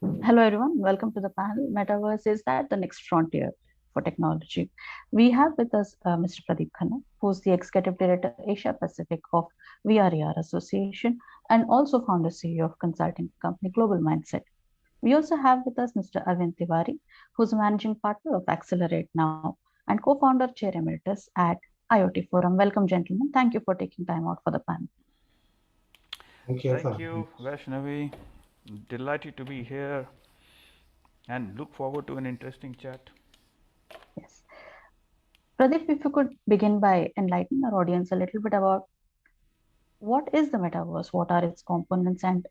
Hello, everyone. Welcome to the panel. Metaverse is that the next frontier for technology. We have with us Mr. Pradeep Khanna, who's the Executive Director Asia Pacific of VRER Association and also founder CEO of consulting company Global Mindset. We also have with us Mr. Arvind Tiwari, who's a managing partner of Accelerate Now and co-founder chair emeritus at IoT Forum. Welcome, gentlemen. Thank you for taking time out for the panel. Thank you for Thank you, Vaishnavi. Delighted to be here and look forward to an interesting chat. Yes. Pradeep, if you could begin by enlightening our audience a little bit about what is the metaverse, what are its components, and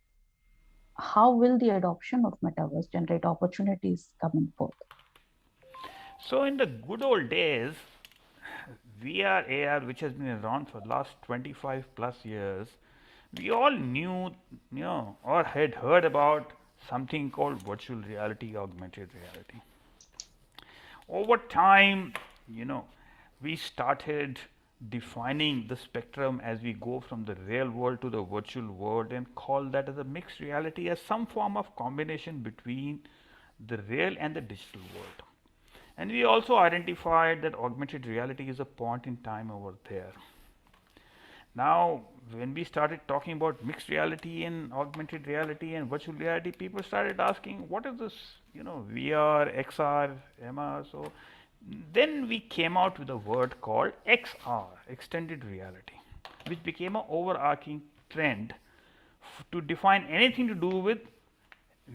how will the adoption of metaverse generate opportunities coming forth? So, in the good old days, VR, AR, which has been around for the last 25 plus years, we all knew, or had heard about something called virtual reality, augmented reality. Over time, you know, we started defining the spectrum as we go from the real world to the virtual world and call that as a mixed reality, as some form of combination between the real and the digital world. And we also identified that augmented reality is a point in time over there. Now, when we started talking about mixed reality and augmented reality and virtual reality, people started asking, what is this, VR, XR, MR? So then we came out with a word called XR, extended reality, which became an overarching trend to define anything to do with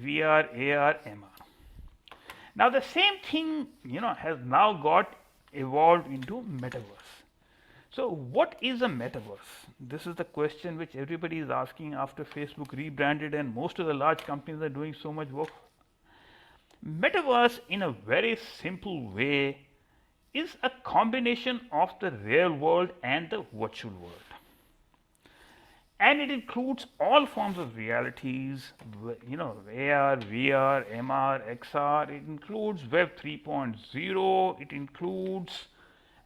VR, AR, MR. Now the same thing, has now got evolved into metaverse. So what is a metaverse? This is the question which everybody is asking after Facebook rebranded and most of the large companies are doing so much work. Metaverse, in a very simple way, is a combination of the real world and the virtual world. And it includes all forms of realities, AR, VR, MR, XR. It includes Web 3.0. It includes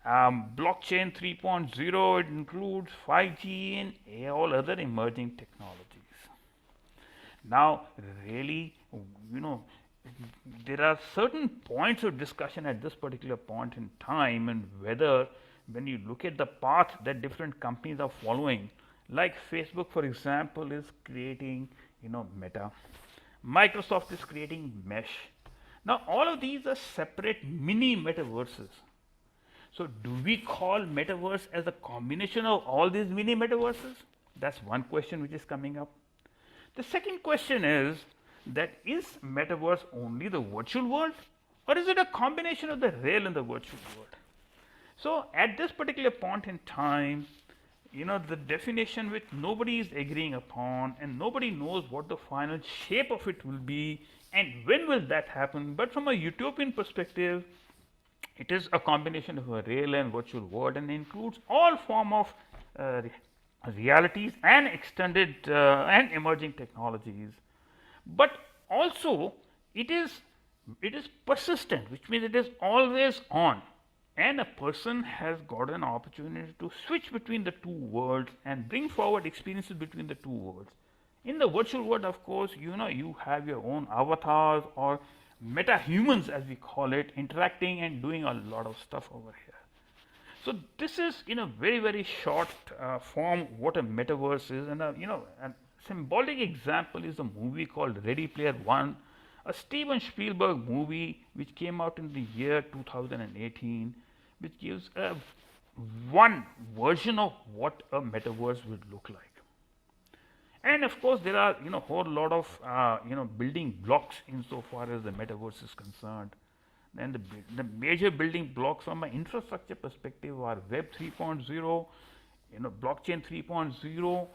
blockchain 3.0. It includes 5G and all other emerging technologies. Now, really, you know, there are certain points of discussion at this particular point in time, and whether, when you look at the path that different companies are following, like Facebook, for example, is creating, Meta. Microsoft is creating Mesh. Now, all of these are separate mini metaverses. So, do we call metaverse as a combination of all these mini metaverses? That's one question which is coming up. The second question is metaverse only the virtual world, or is it a combination of the real and the virtual world? So at this particular point in time, the definition which nobody is agreeing upon and nobody knows what the final shape of it will be and when will that happen. But from a utopian perspective, it is a combination of a real and virtual world and includes all form of uh, realities and extended and emerging technologies. But also it is persistent, which means it is always on, and a person has got an opportunity to switch between the two worlds and bring forward experiences between the two worlds. In the virtual world, of course, you have your own avatars or meta humans, as we call it, interacting and doing a lot of stuff over here. So this is, in a very very short form, what a metaverse is, and a symbolic example is a movie called Ready Player One, a Steven Spielberg movie which came out in the year 2018, which gives a one version of what a metaverse would look like. And of course, there are whole lot of building blocks insofar as the metaverse is concerned. And the major building blocks from an infrastructure perspective are Web 3.0, blockchain 3.0,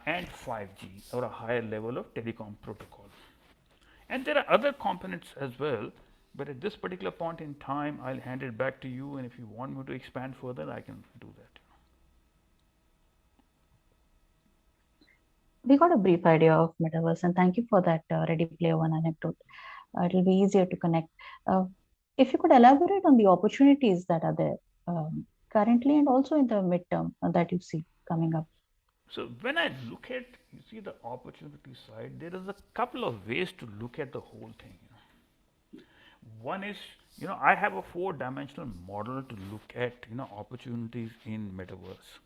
and 5G, or a higher level of telecom protocol. And there are other components as well, but at this particular point in time, I'll hand it back to you. And if you want me to expand further, I can do that. We got a brief idea of metaverse, and thank you for that Ready Player One anecdote. It'll be easier to connect. Uh, if you could elaborate on the opportunities that are there currently and also in the midterm that you see coming up. So when I look at, you see, the opportunity side, there is a couple of ways to look at the whole thing. One is, I have a four-dimensional model to look at, opportunities in metaverse.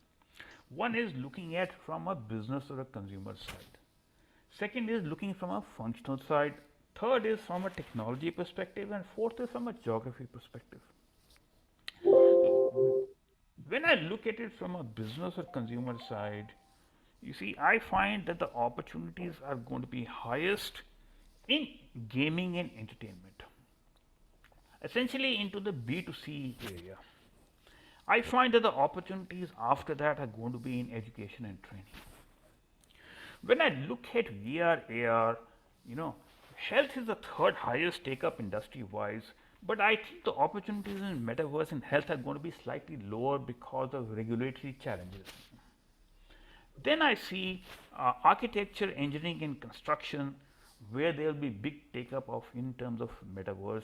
One is looking at from a business or a consumer side. Second is looking from a functional side. Third is from a technology perspective, and fourth is from a geography perspective. When I look at it from a business or consumer side, you see, I find that the opportunities are going to be highest in gaming and entertainment, essentially into the B2C area. I find that the opportunities after that are going to be in education and training. When I look at VR, AR, health is the third highest take up industry wise, but I think the opportunities in metaverse and health are going to be slightly lower because of regulatory challenges. Then I see architecture, engineering, and construction where there will be big take up of in terms of metaverse.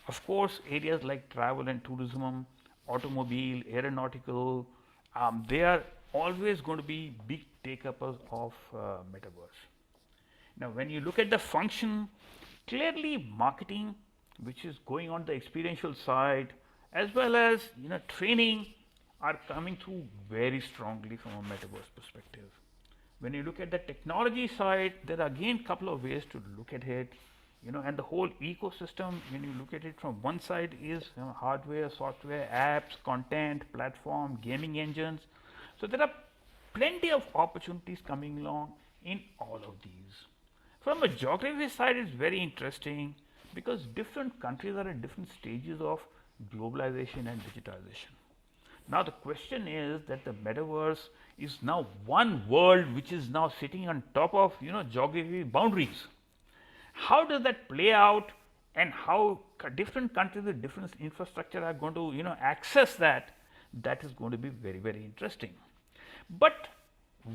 Of course, areas like travel and tourism, automobile, aeronautical, they are always going to be big take up of metaverse. Now, when you look at the function, clearly marketing, which is going on the experiential side, as well as training, are coming through very strongly from a metaverse perspective. When you look at the technology side, there are again a couple of ways to look at it. And the whole ecosystem, when you look at it from one side, is hardware, software, apps, content, platform, gaming engines. So there are plenty of opportunities coming along in all of these. From a geography side, it's very interesting because different countries are at different stages of globalization and digitization. Now the question is that the metaverse is now one world which is now sitting on top of geography boundaries. How does that play out, and how different countries with different infrastructure are going to access that? That is going to be very, very interesting. But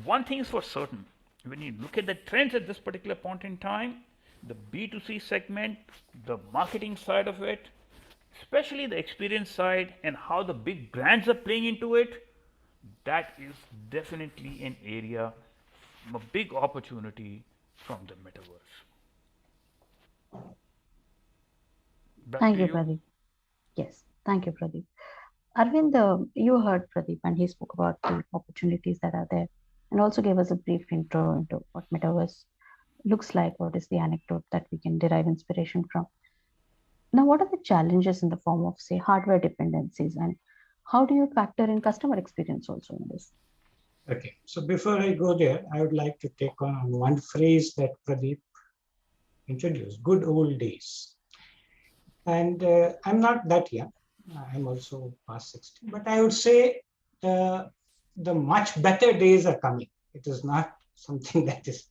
one thing is for certain, when you look at the trends at this particular point in time, the B2C segment, the marketing side of it, especially the experience side, and how the big brands are playing into it, that is definitely an area, a big opportunity from the metaverse. Back Thank to you, you. Pradeep. Yes, thank you, Pradeep. Arvind, you heard Pradeep and he spoke about the opportunities that are there and also gave us a brief intro into what metaverse looks like, what is the anecdote that we can derive inspiration from. Now, what are the challenges in the form of, say, hardware dependencies, and how do you factor in customer experience also in this? Okay, so before I go there, I would like to take on one phrase that Pradeep introduced, good old days. And I'm not that young, I'm also past 60, but I would say the much better days are coming. It is not something that is.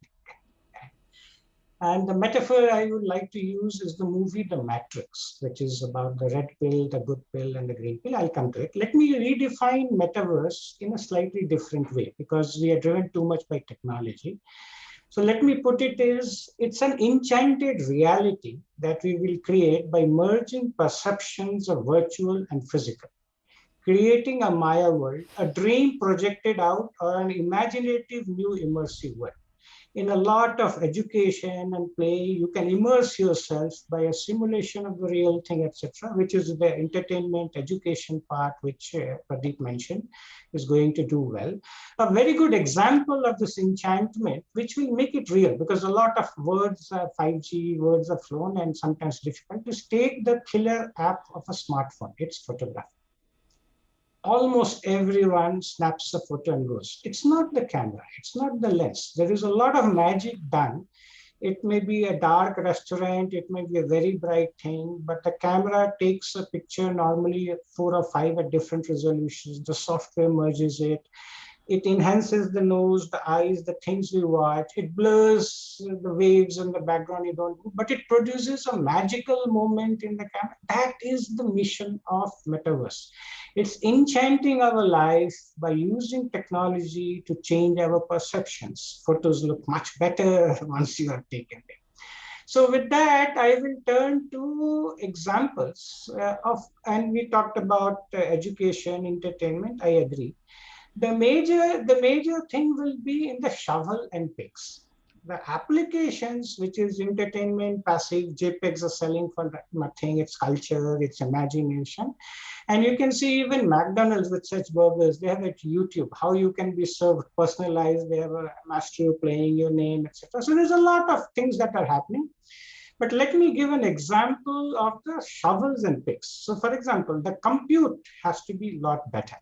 And the metaphor I would like to use is the movie The Matrix, which is about the red pill, the good pill, and the green pill. I'll come to it. Let me redefine metaverse in a slightly different way because we are driven too much by technology. So let me put it as it's an enchanted reality that we will create by merging perceptions of virtual and physical, creating a Maya world, a dream projected out, or an imaginative new immersive world. In a lot of education and play, you can immerse yourself by a simulation of the real thing, etc., which is the entertainment education part, which Pradeep mentioned, is going to do well. A very good example of this enchantment, which will make it real, because a lot of words, 5G words are flown and sometimes difficult, is take the killer app of a smartphone. It's photography. Almost everyone snaps a photo and goes. It's not the camera, it's not the lens. There is a lot of magic done. It may be a dark restaurant, it may be a very bright thing, but the camera takes a picture, normally 4 or 5 at different resolutions. The software merges it. It enhances the nose, the eyes, the things we watch. It blurs the waves in the background, you don't, but it produces a magical moment in the camera. That is the mission of metaverse. It's enchanting our life by using technology to change our perceptions. Photos look much better once you have taken them. So with that, I will turn to examples and we talked about education, entertainment, I agree. The major thing will be in the shovel and picks. The applications, which is entertainment, passive, JPEGs are selling for nothing. It's culture, it's imagination. And you can see even McDonald's with such burgers, they have it YouTube, how you can be served personalized. They have a master playing your name, etc. So there's a lot of things that are happening. But let me give an example of the shovels and picks. So for example, the compute has to be a lot better.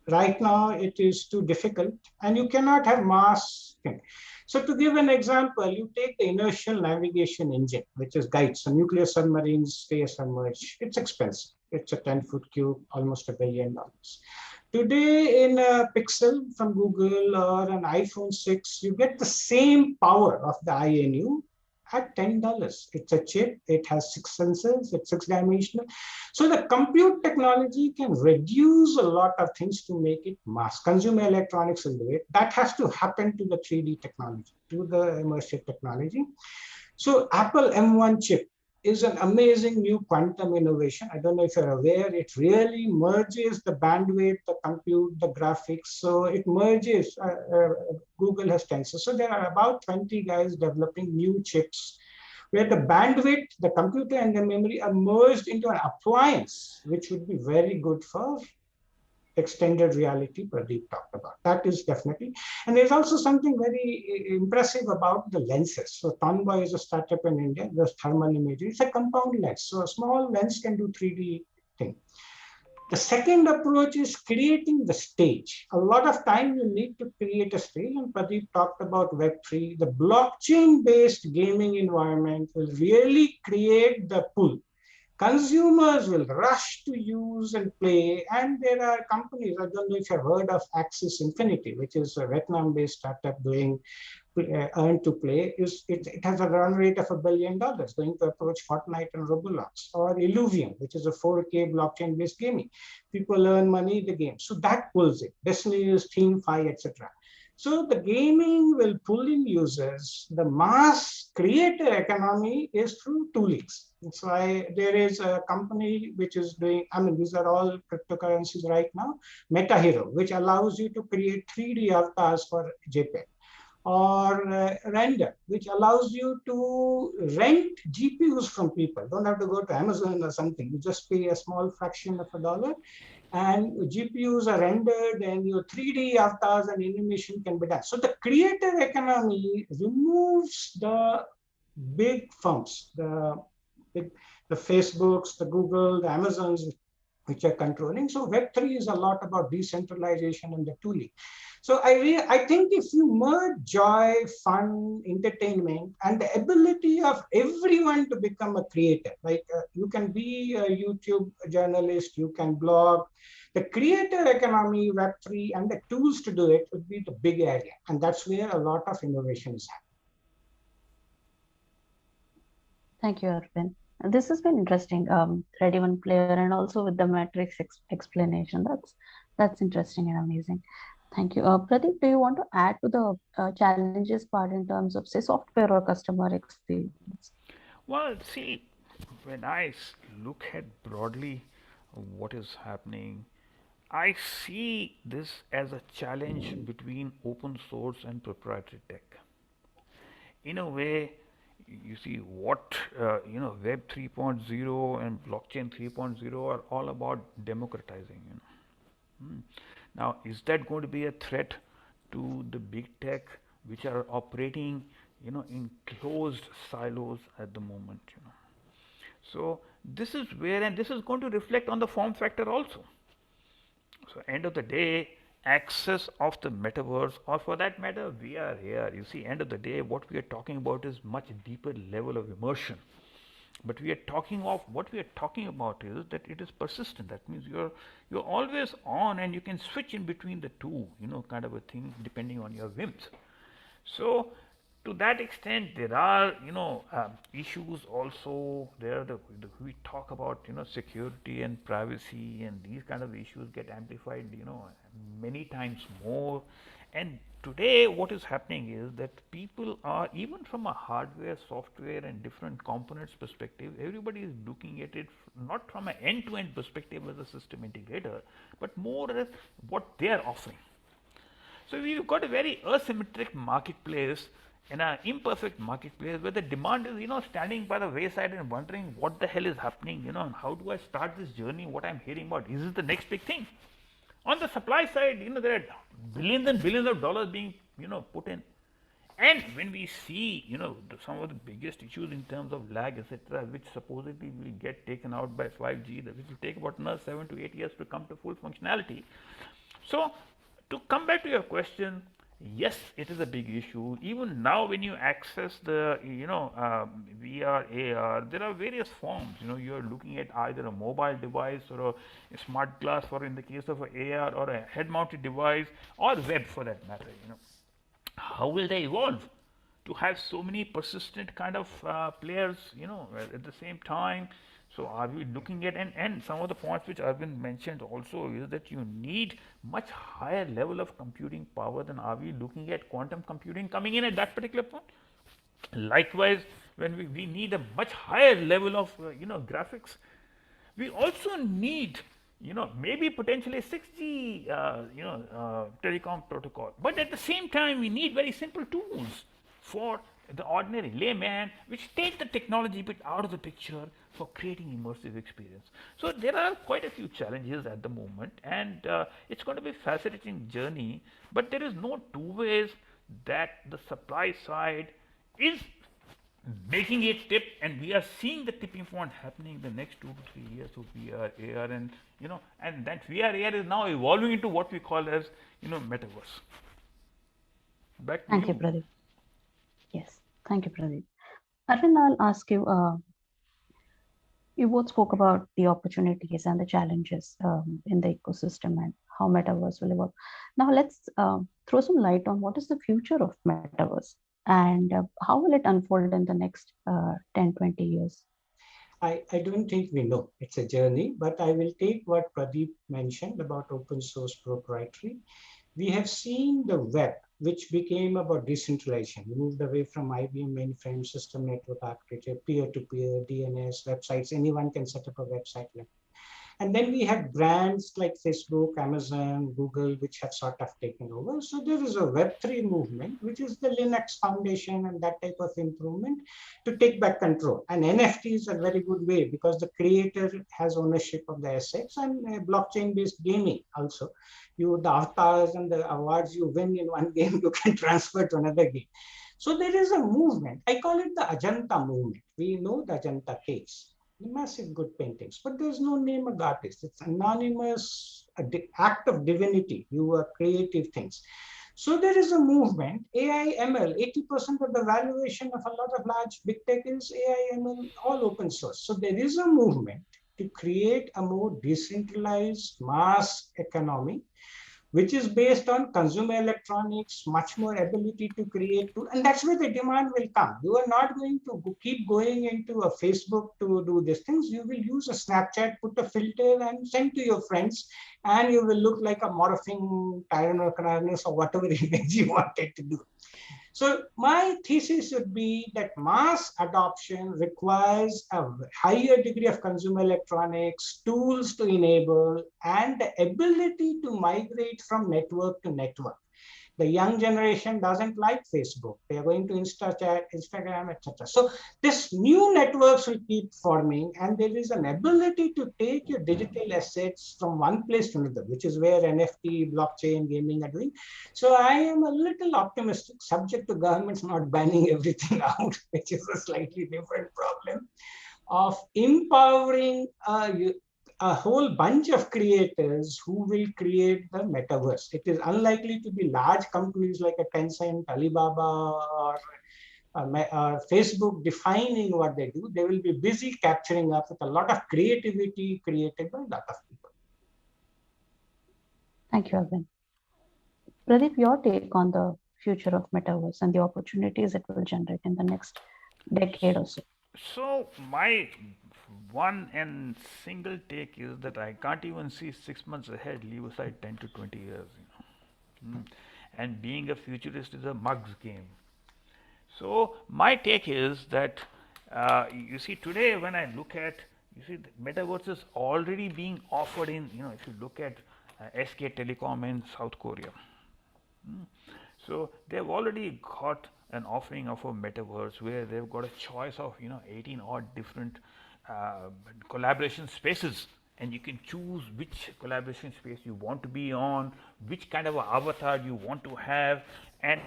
Right now, it is too difficult and you cannot have mass thing. So to give an example, you take the inertial navigation engine, which is guides. So nuclear submarines stay submerged. It's expensive. It's a 10-foot cube, almost $1 billion. Today, in a Pixel from Google or an iPhone 6, you get the same power of the INU at $10. It's a chip, it has 6 sensors, it's 6-dimensional. So the compute technology can reduce a lot of things to make it mass. Consumer electronics will do it. That has to happen to the 3D technology, to the immersive technology. So Apple M1 chip is an amazing new quantum innovation. I don't know if you're aware, it really merges the bandwidth, the compute, the graphics. So it merges, Google has Tensor. So there are about 20 guys developing new chips where the bandwidth, the computer and the memory are merged into an appliance, which would be very good for extended reality Pradeep talked about. That is definitely. And there's also something very impressive about the lenses. So Tonboy is a startup in India, does thermal imaging. It's a compound lens. So a small lens can do 3D thing. The second approach is creating the stage. A lot of time you need to create a stage, and Pradeep talked about Web3. The blockchain-based gaming environment will really create the pull. Consumers will rush to use and play, and there are companies, I don't know if you've heard of Axis Infinity, which is a Vietnam-based startup doing earn to play. It has a run rate of $1 billion, going to approach Fortnite and Roblox, or Illuvium, which is a 4K blockchain-based gaming. People earn money in the game, so that pulls it. Destiny is TeamFi, etc. So the gaming will pull in users. The mass creator economy is through toolings. That's why there is a company which is doing, I mean, these are all cryptocurrencies right now, MetaHero, which allows you to create 3D avatars for JPEG, or Render, which allows you to rent GPUs from people. Don't have to go to Amazon or something. You just pay a small fraction of $1, and GPUs are rendered, and your 3D avatars and animation can be done. So the creator economy removes the big firms, the Facebooks, the Google, the Amazons, which are controlling. So Web3 is a lot about decentralization and the tooling. So I think if you merge joy, fun, entertainment, and the ability of everyone to become a creator, like you can be a YouTube journalist, you can blog, the creator economy, Web3, and the tools to do it would be the big area. And that's where a lot of innovation is happening. Thank you, Arvind. This has been interesting, Ready One Player, and also with the matrix explanation. That's interesting and amazing. Thank you. Pradeep, do you want to add to the challenges part in terms of, say, software or customer experience? Well, see, when look at broadly what is happening, I see this as a challenge between open source and proprietary tech. In a way, you see what Web 3.0 and blockchain 3.0 are all about democratizing. Now, is that going to be a threat to the big tech which are operating in closed silos at the moment? So this is where, and this is going to reflect on the form factor also. So end of the day, access of the metaverse, or for that matter VR here, you see, end of the day what we are talking about is much deeper level of immersion. But what we are talking about is that it is persistent. That means you're always on, and you can switch in between the two, kind of a thing, depending on your whims. So to that extent, there are issues also. We talk about security and privacy, and these kind of issues get amplified many times more. And today what is happening is that people are, even from a hardware, software, and different components perspective, everybody is looking at it not from an end-to-end perspective as a system integrator, but more as what they are offering. So we've got a very asymmetric marketplace and an imperfect marketplace where the demand is, standing by the wayside and wondering what the hell is happening, and how do I start this journey? What I'm hearing about, is this the next big thing? On the supply side, there are billions and billions of dollars being, put in. And when we see, some of the biggest issues in terms of lag, etc., which supposedly will get taken out by 5G, which will take about another 7 to 8 years to come to full functionality. So, to come back to your question, yes, it is a big issue. Even now, when you access the, VR, AR, there are various forms. You are looking at either a mobile device or a smart glass, or in the case of a AR, or a head-mounted device, or web for that matter. How will they evolve to have so many persistent kind of players, at the same time? So are we looking at, and some of the points which Arvind mentioned also is that you need much higher level of computing power. Than are we looking at quantum computing coming in at that particular point? Likewise, when we need a much higher level of graphics, we also need maybe potentially 6G telecom protocol, but at the same time we need very simple tools for the ordinary layman, which take the technology bit out of the picture for creating immersive experience. So there are quite a few challenges at the moment, and it's going to be a fascinating journey, but there is no two ways that the supply side is making it tip, and we are seeing the tipping point happening in the next 2 to 3 years of VR, AR, and and that VR, AR is now evolving into what we call as metaverse. Back to Thank you, Pradeep. Yes, thank you, Pradeep. Arvind, I'll ask you. You both spoke about the opportunities and the challenges in the ecosystem and how metaverse will evolve. Now let's throw some light on what is the future of metaverse and how will it unfold in the next 10, 20 years? I don't think we know. It's a journey, but I will take what Pradeep mentioned about open source proprietary. We have seen the web, which became about decentralization. We moved away from IBM mainframe system network architecture, peer-to-peer, DNS, websites. Anyone can set up a website. And then we have brands like Facebook, Amazon, Google, which have sort of taken over. So there is a Web3 movement, which is the Linux Foundation and that type of improvement to take back control. And NFT is a very good way because the creator has ownership of the assets, and blockchain-based gaming also. The avatars and the awards you win in one game, you can transfer to another game. So there is a movement. I call it the Ajanta movement. We know the Ajanta caves. Massive good paintings, but there's no name of the artist. It's anonymous, act of divinity. You are creative things. So there is a movement, AI, ML, 80% of the valuation of a lot of large big tech is AI, ML, all open source. So there is a movement to create a more decentralized mass economy, which is based on consumer electronics, much more ability to create, and that's where the demand will come. You are not going to keep going into a Facebook to do these things. You will use a Snapchat, put a filter and send to your friends, and you will look like a morphing Tyrannosaurus or whatever image you wanted to do. So my thesis would be that mass adoption requires a higher degree of consumer electronics, tools to enable, and the ability to migrate from network to network. The young generation doesn't like Facebook. They're going to Instagram, etc. So this new networks will keep forming, and there is an ability to take your digital assets from one place to another, which is where NFT, blockchain, gaming are doing. So I am a little optimistic, subject to governments not banning everything out, which is a slightly different problem, of empowering a whole bunch of creators who will create the metaverse. It is unlikely to be large companies like a Tencent, Alibaba, or Facebook defining what they do. They will be busy capturing up with a lot of creativity created by a lot of people. Thank you, Arvind. Pradeep, your take on the future of metaverse and the opportunities it will generate in the next decade or so. So my one and single take is that I can't even see 6 months ahead, leave aside 10 to 20 years. And being a futurist is a mug's game. So my take is that you see today when I look at, the metaverse is already being offered in, if you look at SK Telecom in South Korea. Mm. So they've already got an offering of a metaverse where they've got a choice of 18 odd different uh, collaboration spaces, and you can choose which collaboration space you want to be on, which kind of a avatar you want to have, and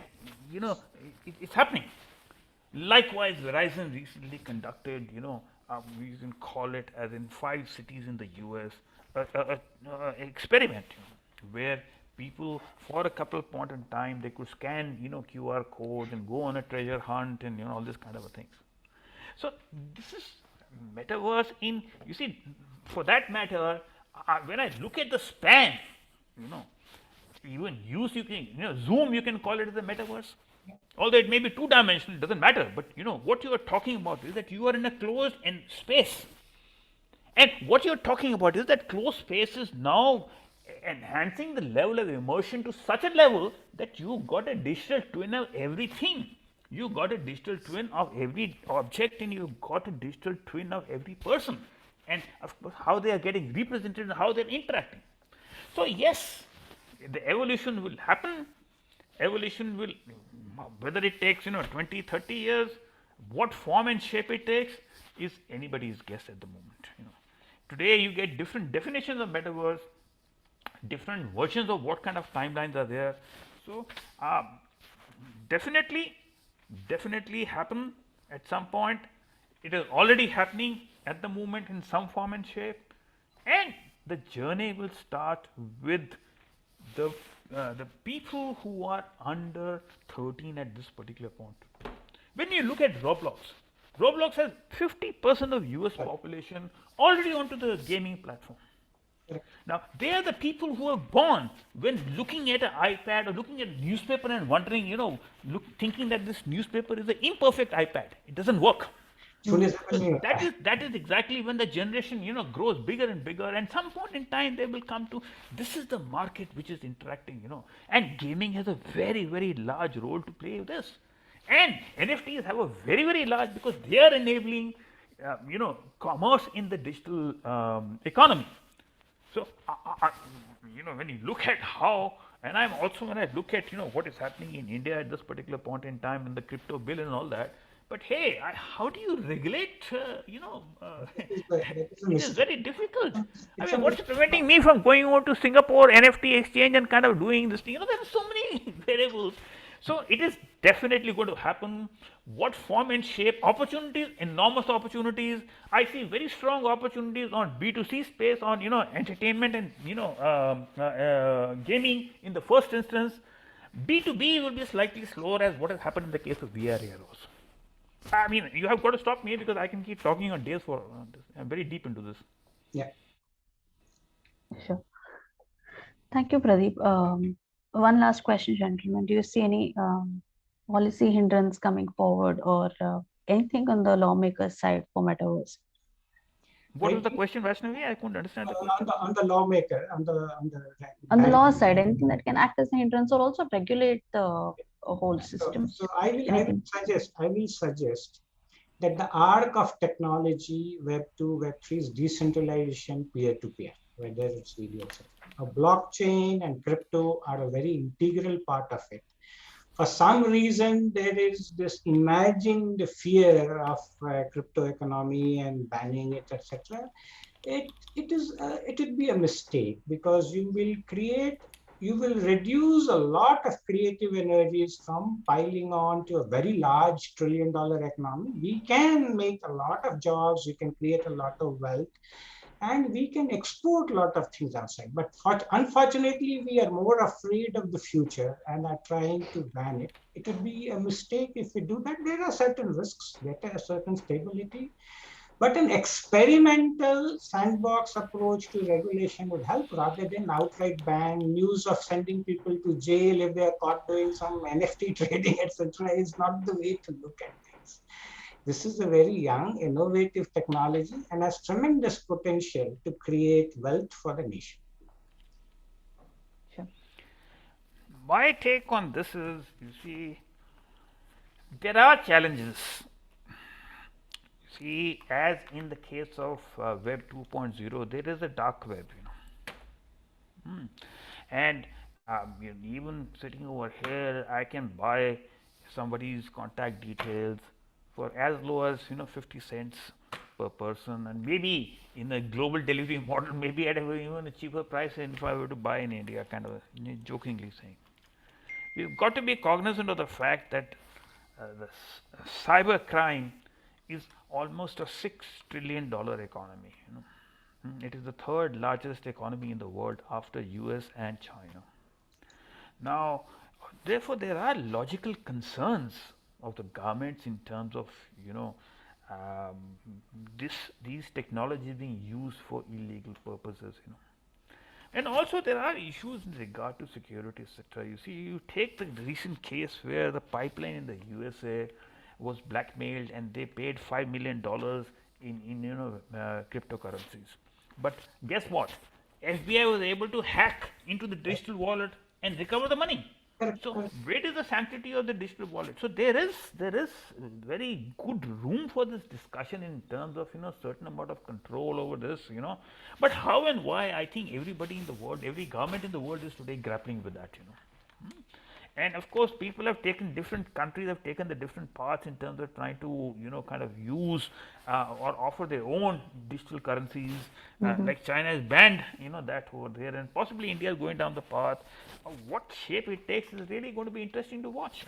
you know it's happening. Likewise, Verizon recently conducted, we can call it as in 5 cities in the US, experiment where people for a couple of point in time they could scan, QR codes and go on a treasure hunt and all this kind of a things. So this is metaverse in, you see, for that matter, when I look at the span, you know, even use you can, Zoom you can call it as a metaverse. Although it may be two dimensional, it doesn't matter. But what you are talking about is that you are in a closed in space. And what you're talking about is that closed space is now enhancing the level of immersion to such a level that you got a digital twin of everything. You got a digital twin of every object and you got a digital twin of every person. And of course, how they are getting represented and how they're interacting. So, yes, the evolution will happen. Evolution will, whether it takes 20, 30 years, what form and shape it takes is anybody's guess at the moment. Today you get different definitions of metaverse, different versions of what kind of timelines are there. So definitely, definitely happen at some point. It is already happening at the moment in some form and shape, and the journey will start with the people who are under 13 at this particular point. When you look at Roblox, Roblox has 50% of US population already onto the gaming platform. Now, they are the people who are born when looking at an iPad or looking at a newspaper and wondering, thinking that this newspaper is an imperfect iPad. It doesn't work. So that is exactly when the generation grows bigger and bigger, and some point in time they will come to, this is the market which is interacting, and gaming has a very, very large role to play with this, and NFTs have a very, very large, because they are enabling commerce in the digital economy. So when you look at how, and I'm also, when I look at what is happening in India at this particular point in time in the crypto bill and all that. But hey, how do you regulate? It is very difficult. I mean, what's preventing me from going over to Singapore NFT exchange and kind of doing this thing? There are so many variables. So it is definitely going to happen. What form and shape? Opportunities, enormous opportunities. I see very strong opportunities on B2C space, on entertainment and gaming in the first instance. B2B will be slightly slower, as what has happened in the case of VR heroes. I mean, you have got to stop me because I can keep talking on days for this. I'm very deep into this. Yeah. Sure. Thank you, Pradeep. One last question, gentlemen. Do you see any policy hindrance coming forward, or anything on the lawmakers' side for metaverse? What was the question, Vaishnavi? I couldn't understand the question. On the lawmaker, on the law side, anything that can act as an hindrance or also regulate the whole system. So I will suggest that the arc of technology, Web 2, Web 3 is decentralization, peer-to-peer, whether it's video. A blockchain and crypto are a very integral part of it. For some reason, there is this imagining the fear of crypto economy and banning it, etc. It would be a mistake, because you will reduce a lot of creative energies from piling on to a very large trillion-dollar economy. We can make a lot of jobs, we can create a lot of wealth, and we can export a lot of things outside. But unfortunately, we are more afraid of the future and are trying to ban it. It would be a mistake if we do that. There are certain risks, there are certain stability, but an experimental sandbox approach to regulation would help, rather than outright ban. News of sending people to jail if they are caught doing some NFT trading, etc., is not the way to look at things. This is a very young, innovative technology and has tremendous potential to create wealth for the nation. Sure. My take on this is, you see, there are challenges. See, as in the case of Web 2.0, there is a dark web, and Even sitting over here, I can buy somebody's contact details for as low as 50 cents per person, and maybe in a global delivery model, maybe at even a cheaper price than if I were to buy in India. Kind of jokingly saying, we've got to be cognizant of the fact that the cyber crime is almost a $6 trillion economy. It is the third largest economy in the world after US and China. Now, therefore, there are logical concerns of the governments in terms of um, these technologies being used for illegal purposes. And also there are issues in regard to security, etc. You see, you take the recent case where the pipeline in the USA was blackmailed and they paid $5 million in cryptocurrencies. But guess what? FBI was able to hack into the digital wallet and recover the money. So where is the sanctity of the digital wallet? So there is very good room for this discussion in terms of certain amount of control over this. But how and why? I think everybody in the world, every government in the world is today grappling with that. And of course, people have taken different countries have taken the different paths in terms of trying to kind of use or offer their own digital currencies. Like China has banned that over there, and possibly India is going down the path. What shape it takes is really going to be interesting to watch.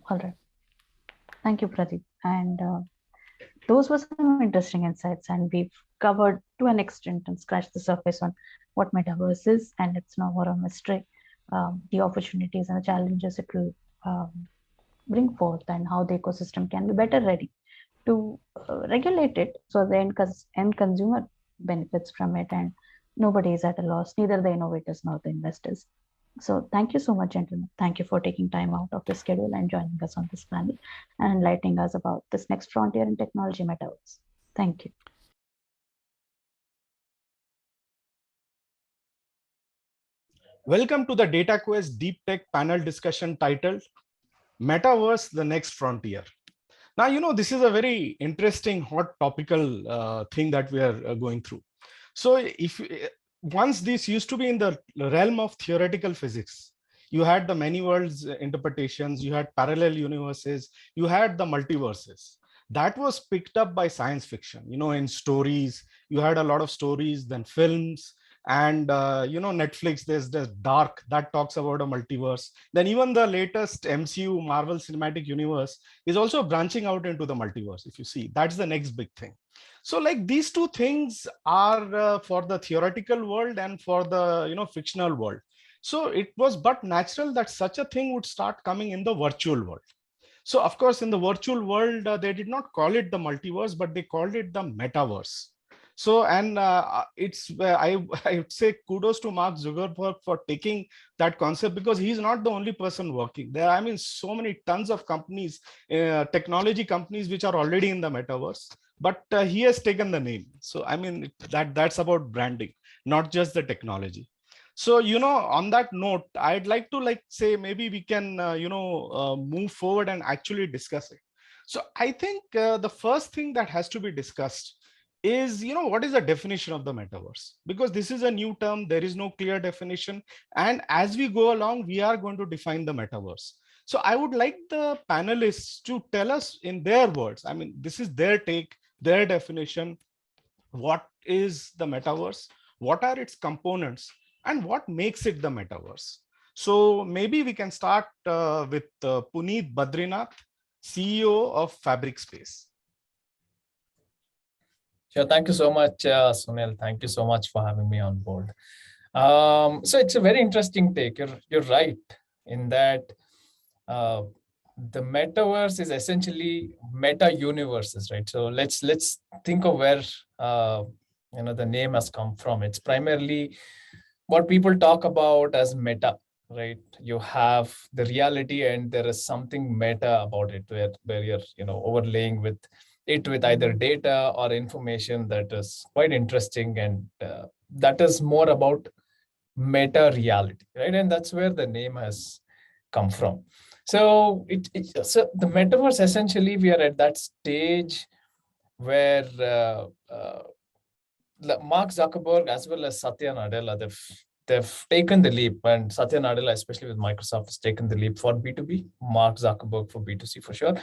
All right. Thank you, Pradeep. And those were some interesting insights, and we've covered to an extent and scratched the surface on what metaverse is, and it's no more a mystery. The opportunities and the challenges it will bring forth, and how the ecosystem can be better ready to regulate it so the end consumer benefits from it, and nobody is at a loss, neither the innovators nor the investors. So thank you so much, gentlemen. Thank you for taking time out of the schedule and joining us on this panel and enlightening us about this next frontier in technology, metaverse. Thank you. Welcome to the DataQuest Deep Tech panel discussion titled Metaverse, the Next Frontier. Now, this is a very interesting, hot topical thing that we are going through. So if once this used to be in the realm of theoretical physics, you had the many worlds interpretations, you had parallel universes, you had the multiverses. That was picked up by science fiction, in stories. You had a lot of stories, then films, and Netflix, there's Dark that talks about a multiverse. Then even the latest MCU, Marvel Cinematic Universe, is also branching out into the multiverse. If you see, that's the next big thing. So like these two things are for the theoretical world and for the fictional world. So it was but natural that such a thing would start coming in the virtual world. So of course, in the virtual world, they did not call it the multiverse, but they called it the metaverse. So, and it's I would say kudos to Mark Zuckerberg for taking that concept, because he's not the only person working there. I mean, so many tons of companies, technology companies, which are already in the metaverse, but he has taken the name. So, I mean, that's about branding, not just the technology. So, on that note, I'd like to say maybe we can, move forward and actually discuss it. So I think the first thing that has to be discussed is, what is the definition of the metaverse? Because this is a new term, there is no clear definition. And as we go along, we are going to define the metaverse. So I would like the panelists to tell us in their words, I mean, this is their take, their definition. What is the metaverse? What are its components? And what makes it the metaverse? So maybe we can start with Puneet Badrinath, CEO of Fabric Space. Sure. Thank you so much, Sunil. Thank you so much for having me on board. So it's a very interesting take. You're right in that the metaverse is essentially meta universes, right? So let's think of where the name has come from. It's primarily what people talk about as meta, right? You have the reality, and there is something meta about it, where you're overlaying with either data or information that is quite interesting, and that is more about meta reality, right? And that's where the name has come from. So so the metaverse, essentially, we are at that stage where Mark Zuckerberg as well as Satya Nadella, they've they've taken the leap, and Satya Nadella, especially with Microsoft, has taken the leap for B2B, Mark Zuckerberg for B2C for sure.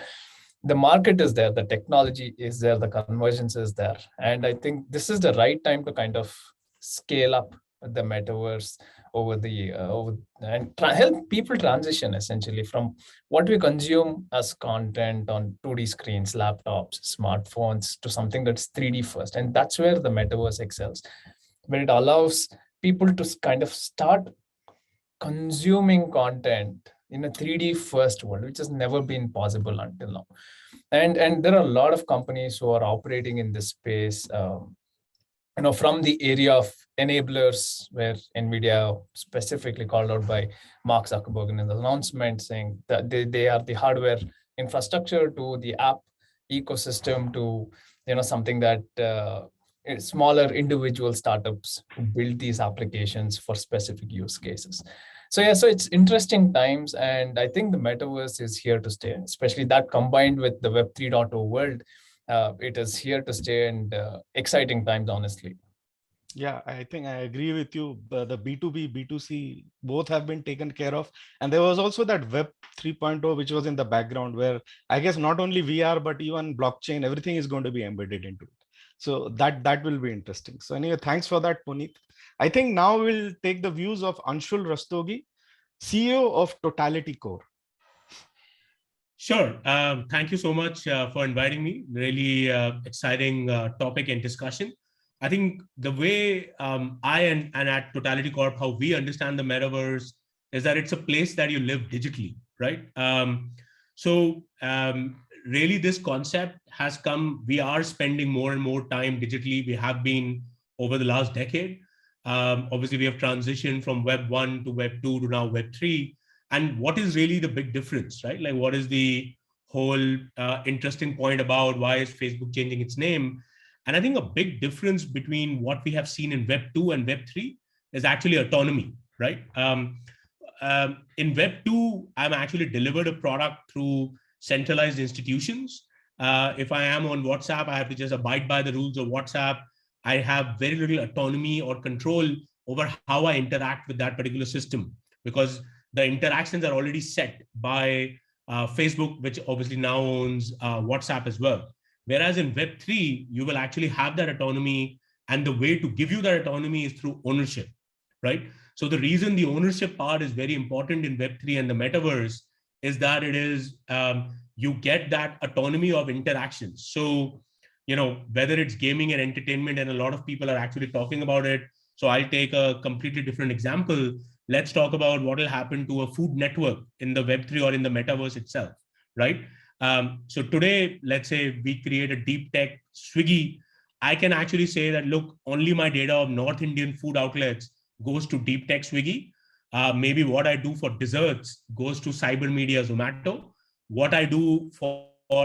The market is there, the technology is there, the convergence is there. And I think this is the right time to kind of scale up the metaverse and help people transition essentially from what we consume as content on 2D screens, laptops, smartphones to something that's 3D first. And that's where the metaverse excels, where it allows people to kind of start consuming content in a 3D first world, which has never been possible until now. And there are a lot of companies who are operating in this space, from the area of enablers, where NVIDIA specifically called out by Mark Zuckerberg in an announcement saying that they are the hardware infrastructure, to the app ecosystem, to something that smaller individual startups who build these applications for specific use cases. So it's interesting times, and I think the metaverse is here to stay, especially that combined with the Web 3.0 world. It is here to stay, and exciting times, honestly. Yeah, I think I agree with you. The B2B, B2C, both have been taken care of. And there was also that Web 3.0, which was in the background, where I guess not only VR, but even blockchain, everything is going to be embedded into it. So that will be interesting. So anyway, thanks for that, Puneet. I think now we'll take the views of Anshul Rastogi, CEO of Totality Core. Sure. Thank you so much for inviting me. Really exciting topic and discussion. I think the way I and at Totality Corp, how we understand the metaverse is that it's a place that you live digitally, right? Really this concept has come, we are spending more and more time digitally. We have been over the last decade. Obviously, we have transitioned from Web 1 to Web 2 to now Web 3. And what is really the big difference, right? Like, what is the whole interesting point about why is Facebook changing its name? And I think a big difference between what we have seen in Web 2 and Web 3 is actually autonomy, right? In Web 2, I'm actually delivered a product through centralized institutions. If I am on WhatsApp, I have to just abide by the rules of WhatsApp. I have very little autonomy or control over how I interact with that particular system, because the interactions are already set by Facebook, which obviously now owns WhatsApp as well. Whereas in Web 3, you will actually have that autonomy, and the way to give you that autonomy is through ownership, right? So the reason the ownership part is very important in Web 3 and the metaverse is that it is, you get that autonomy of interactions. So, whether it's gaming and entertainment, and a lot of people are actually talking about it. So I'll take a completely different example. Let's talk about what will happen to a food network in the Web 3 or in the metaverse itself, right? So today, let's say we create a deep tech Swiggy. I can actually say that, look, only my data of North Indian food outlets goes to deep tech Swiggy. Maybe what I do for desserts goes to Cyber Media Zomato. What I do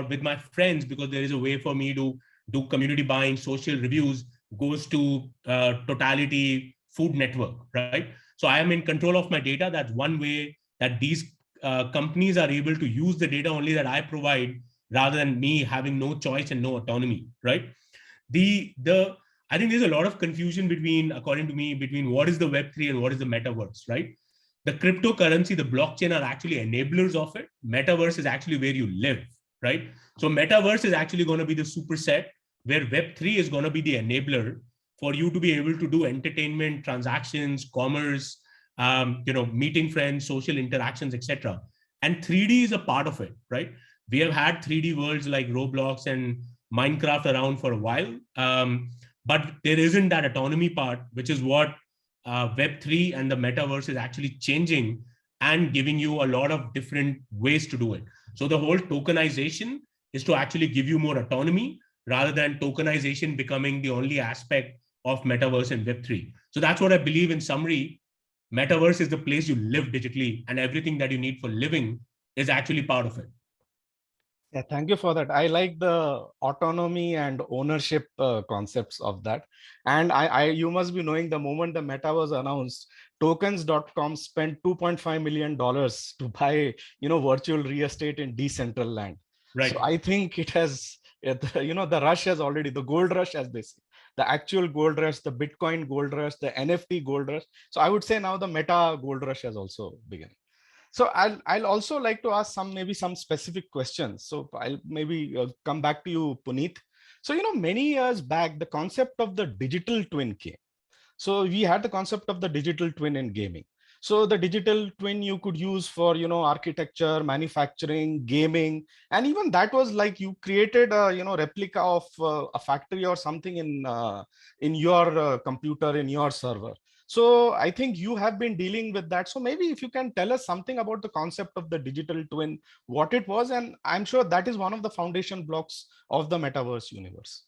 with my friends, because there is a way for me to do community buying, social reviews, goes to Totality Food Network, right? So I am in control of my data. That's one way that these companies are able to use the data only that I provide, rather than me having no choice and no autonomy, right? I think there's a lot of confusion according to me, between what is the Web 3 and what is the metaverse, right? The cryptocurrency, the blockchain are actually enablers of it. Metaverse is actually where you live, right? So metaverse is actually going to be the superset, where Web 3 is going to be the enabler for you to be able to do entertainment, transactions, commerce, meeting friends, social interactions, etc. And 3D is a part of it, right? We have had 3D worlds like Roblox and Minecraft around for a while, but there isn't that autonomy part, which is what Web 3 and the metaverse is actually changing and giving you a lot of different ways to do it. So the whole tokenization is to actually give you more autonomy, rather than tokenization becoming the only aspect of metaverse and Web 3. So that's what I believe. In summary, metaverse is the place you live digitally, and everything that you need for living is actually part of it. Yeah, thank you for that. I like the autonomy and ownership concepts of that. And you must be knowing, the moment the meta was announced, tokens.com spent $2.5 million to buy, virtual real estate in Decentraland. Right. So I think it has, the rush has already, the gold rush, as they say, the actual gold rush, the Bitcoin gold rush, the NFT gold rush. So I would say now the Meta gold rush has also begun. So I'll also like to ask maybe some specific questions. So I'll maybe come back to you, Puneet. So, many years back, the concept of the digital twin came. So we had the concept of the digital twin in gaming. So the digital twin you could use for, architecture, manufacturing, gaming, and even that was like you created a, replica of a factory or something in your computer, in your server. So I think you have been dealing with that. So maybe if you can tell us something about the concept of the digital twin, what it was, and I'm sure that is one of the foundation blocks of the metaverse universe.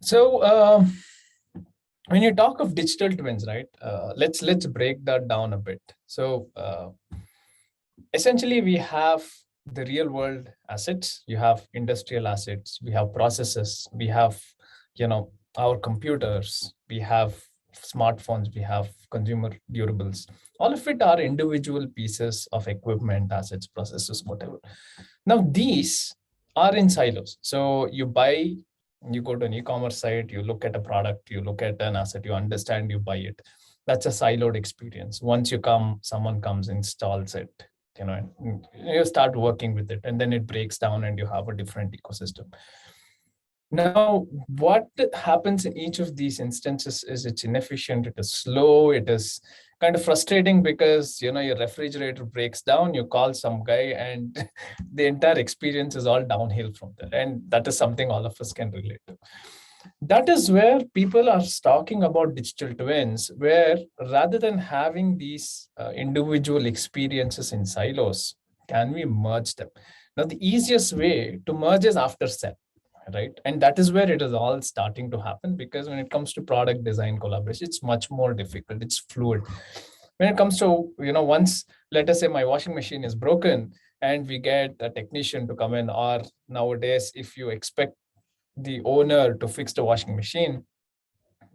So when you talk of digital twins, right? Let's break that down a bit. So essentially, we have the real world assets. You have industrial assets. We have processes. We have, our computers. We have smartphones. We have consumer durables. All of it are individual pieces of equipment, assets, processes, whatever. Now these are in silos. So you go to an e-commerce site, you look at a product, you look at an asset, you understand, you buy it. That's a siloed experience. Once you come, someone comes, installs it, and you start working with it, and then it breaks down and you have a different ecosystem. Now, what happens in each of these instances is it's inefficient, it is slow, it is kind of frustrating because, your refrigerator breaks down, you call some guy and the entire experience is all downhill from there. And that is something all of us can relate to. That is where people are talking about digital twins, where rather than having these individual experiences in silos, can we merge them? Now, the easiest way to merge is after sell. Right. And that is where it is all starting to happen, because when it comes to product design collaboration, it's much more difficult. It's fluid. When it comes to, once, let us say my washing machine is broken and we get a technician to come in, or nowadays, if you expect the owner to fix the washing machine,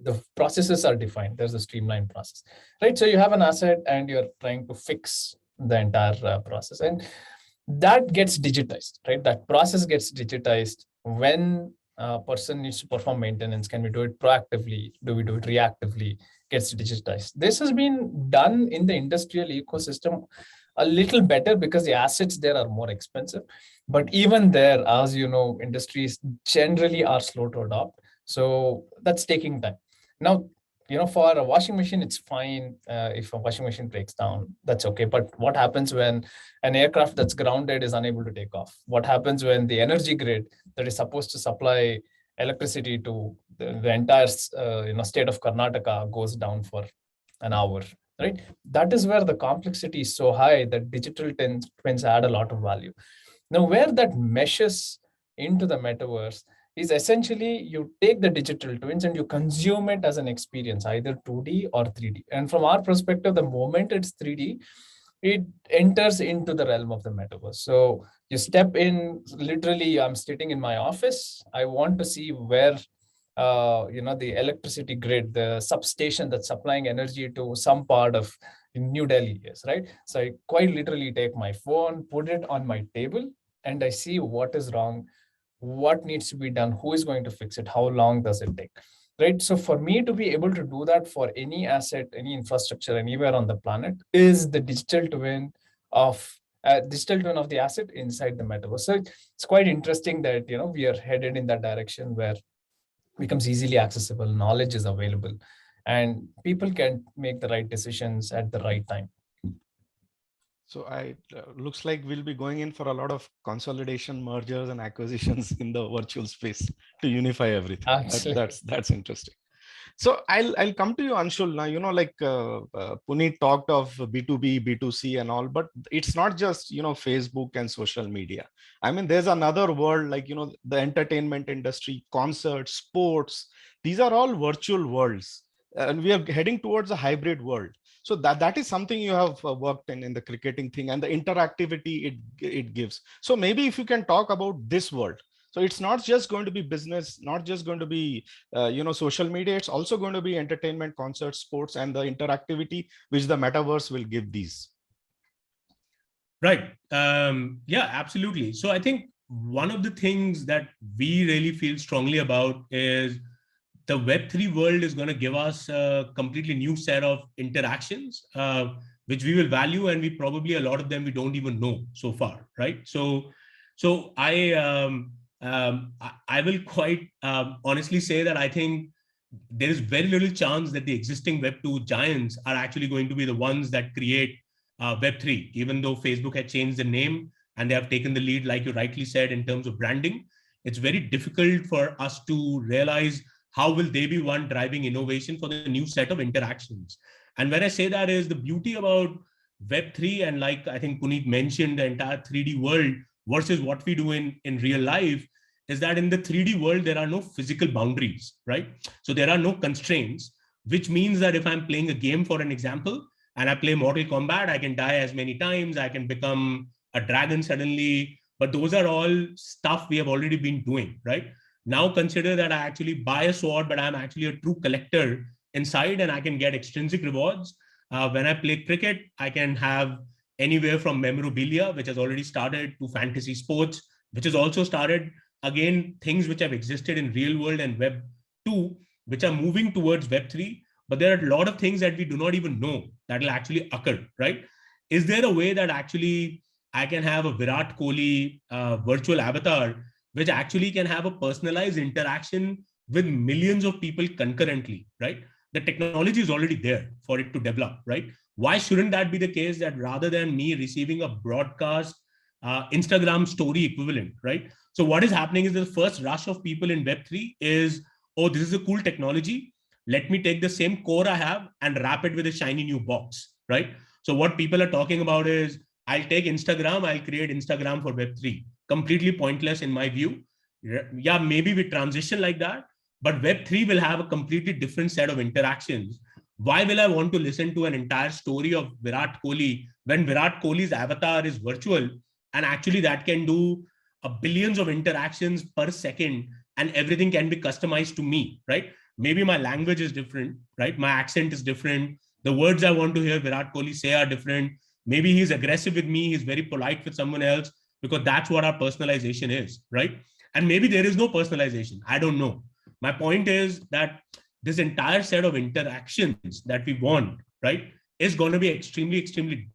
the processes are defined. There's a streamlined process, right? So you have an asset and you're trying to fix the entire process, and that gets digitized, right? That process gets digitized. When a person needs to perform maintenance, can we do it proactively? Do we do it reactively? Gets digitized. This has been done in the industrial ecosystem a little better because the assets there are more expensive. But even there, as you know, industries generally are slow to adopt. So that's taking time. Now, for a washing machine, it's fine. If a washing machine breaks down, that's okay. But what happens when an aircraft that's grounded is unable to take off? What happens when the energy grid that is supposed to supply electricity to the entire state of Karnataka goes down for an hour, right? That is where the complexity is so high that digital twins add a lot of value. Now, where that meshes into the metaverse is essentially you take the digital twins and you consume it as an experience, either 2D or 3D. And from our perspective, the moment it's 3D, it enters into the realm of the metaverse. So you step in, literally, I'm sitting in my office. I want to see where, the electricity grid, the substation that's supplying energy to some part of New Delhi is, right? So I quite literally take my phone, put it on my table, and I see what is wrong, what needs to be done, who is going to fix it, how long does it take, right? So for me to be able to do that for any asset, any infrastructure, anywhere on the planet, is the digital twin of the asset inside the metaverse. So it's quite interesting that we are headed in that direction where it becomes easily accessible, knowledge is available, and people can make the right decisions at the right time. So looks like we'll be going in for a lot of consolidation, mergers, and acquisitions in the virtual space to unify everything. That's interesting. So I'll come to you, Anshul. Now, Puneet talked of B2B, B2C and all, but it's not just, Facebook and social media. I mean, there's another world like, the entertainment industry, concerts, sports. These are all virtual worlds. And we are heading towards a hybrid world. So that is something you have worked in the cricketing thing and the interactivity it gives. So maybe if you can talk about this world. So it's not just going to be business, not just going to be, social media. It's also going to be entertainment, concerts, sports, and the interactivity which the metaverse will give these. Right. Yeah, absolutely. So I think one of the things that we really feel strongly about is the Web3 world is going to give us a completely new set of interactions, which we will value, and we probably, a lot of them we don't even know so far, right? So I will quite honestly say that I think there is very little chance that the existing Web2 giants are actually going to be the ones that create Web3, even though Facebook had changed the name and they have taken the lead, like you rightly said, in terms of branding. It's very difficult for us to realize how will they be one driving innovation for the new set of interactions. And when I say that is the beauty about Web3, and like I think Puneet mentioned, the entire 3D world versus what we do in real life, is that in the 3D world, there are no physical boundaries, right? So there are no constraints, which means that if I'm playing a game, for an example, and I play Mortal Kombat, I can die as many times, I can become a dragon suddenly, but those are all stuff we have already been doing, right? Now consider that I actually buy a sword, but I'm actually a true collector inside, and I can get extrinsic rewards. When I play cricket, I can have anywhere from memorabilia, which has already started, to fantasy sports, which has also started. Again, things which have existed in real world and Web 2, which are moving towards Web 3, but there are a lot of things that we do not even know that will actually occur, right? Is there a way that actually I can have a Virat Kohli virtual avatar, which actually can have a personalized interaction with millions of people concurrently, right? The technology is already there for it to develop, right? Why shouldn't that be the case, that rather than me receiving a broadcast Instagram story equivalent, right? So what is happening is the first rush of people in Web3 is, oh, this is a cool technology. Let me take the same core I have and wrap it with a shiny new box, right? So what people are talking about is, I'll take Instagram, I'll create Instagram for Web3. Completely pointless in my view. Yeah, maybe we transition like that, but Web3 will have a completely different set of interactions. Why will I want to listen to an entire story of Virat Kohli when Virat Kohli's avatar is virtual, and actually that can do billions of interactions per second, and everything can be customized to me, right? Maybe my language is different, right? My accent is different. The words I want to hear Virat Kohli say are different. Maybe he's aggressive with me, he's very polite with someone else, because that's what our personalization is, right? And maybe there is no personalization. I don't know. My point is that this entire set of interactions that we want, right, is going to be extremely, extremely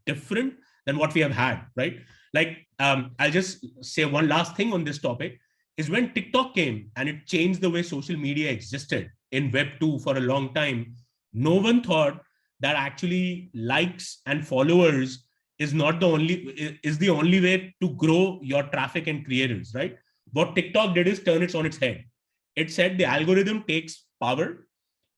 different than what we have had, right? Like, I'll just say one last thing on this topic, is when TikTok came and it changed the way social media existed in Web 2 for a long time, no one thought that actually likes and followers is the only way to grow your traffic and creators, right? What TikTok did is turn it on its head. It said the algorithm takes power.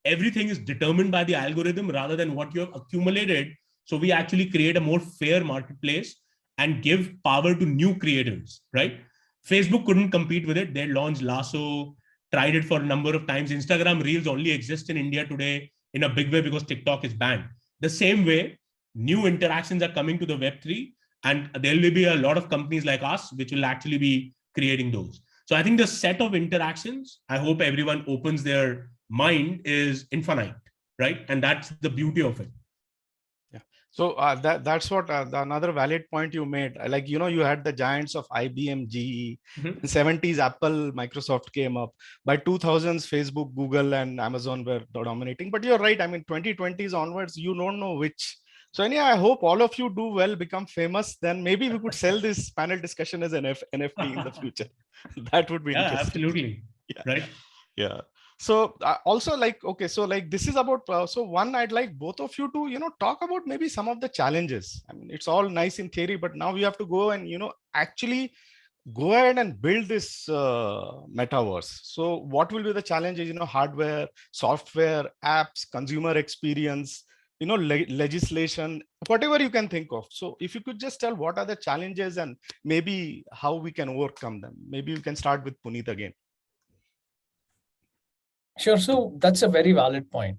Everything is determined by the algorithm rather than what you have accumulated. So we actually create a more fair marketplace and give power to new creators, right? Facebook couldn't compete with it. They launched Lasso, tried it for a number of times. Instagram Reels only exist in India today in a big way because TikTok is banned. The same way, new interactions are coming to the Web3, and there will be a lot of companies like us which will actually be creating those. So I think the set of interactions, I hope everyone opens their mind, is infinite, right? And that's the beauty of it. Yeah. So that's what another valid point you made. Like, you had the giants of IBM, GE. In 70s, Apple, Microsoft came up. By 2000s, Facebook, Google, and Amazon were dominating. But you're right. I mean, 2020s onwards, you don't know which. So anyhow, I hope all of you do well, become famous. Then maybe we could sell this panel discussion as an NFT in the future. That would be interesting. Absolutely. Yeah. Right. Yeah. So also, like, okay, so like this is about, so one, I'd like both of you to, talk about maybe some of the challenges. I mean, it's all nice in theory, but now we have to go and, actually go ahead and build this metaverse. So what will be the challenges, hardware, software, apps, consumer experience, legislation, whatever you can think of. So if you could just tell what are the challenges and maybe how we can overcome them. Maybe we can start with Puneet again. Sure. So that's a very valid point.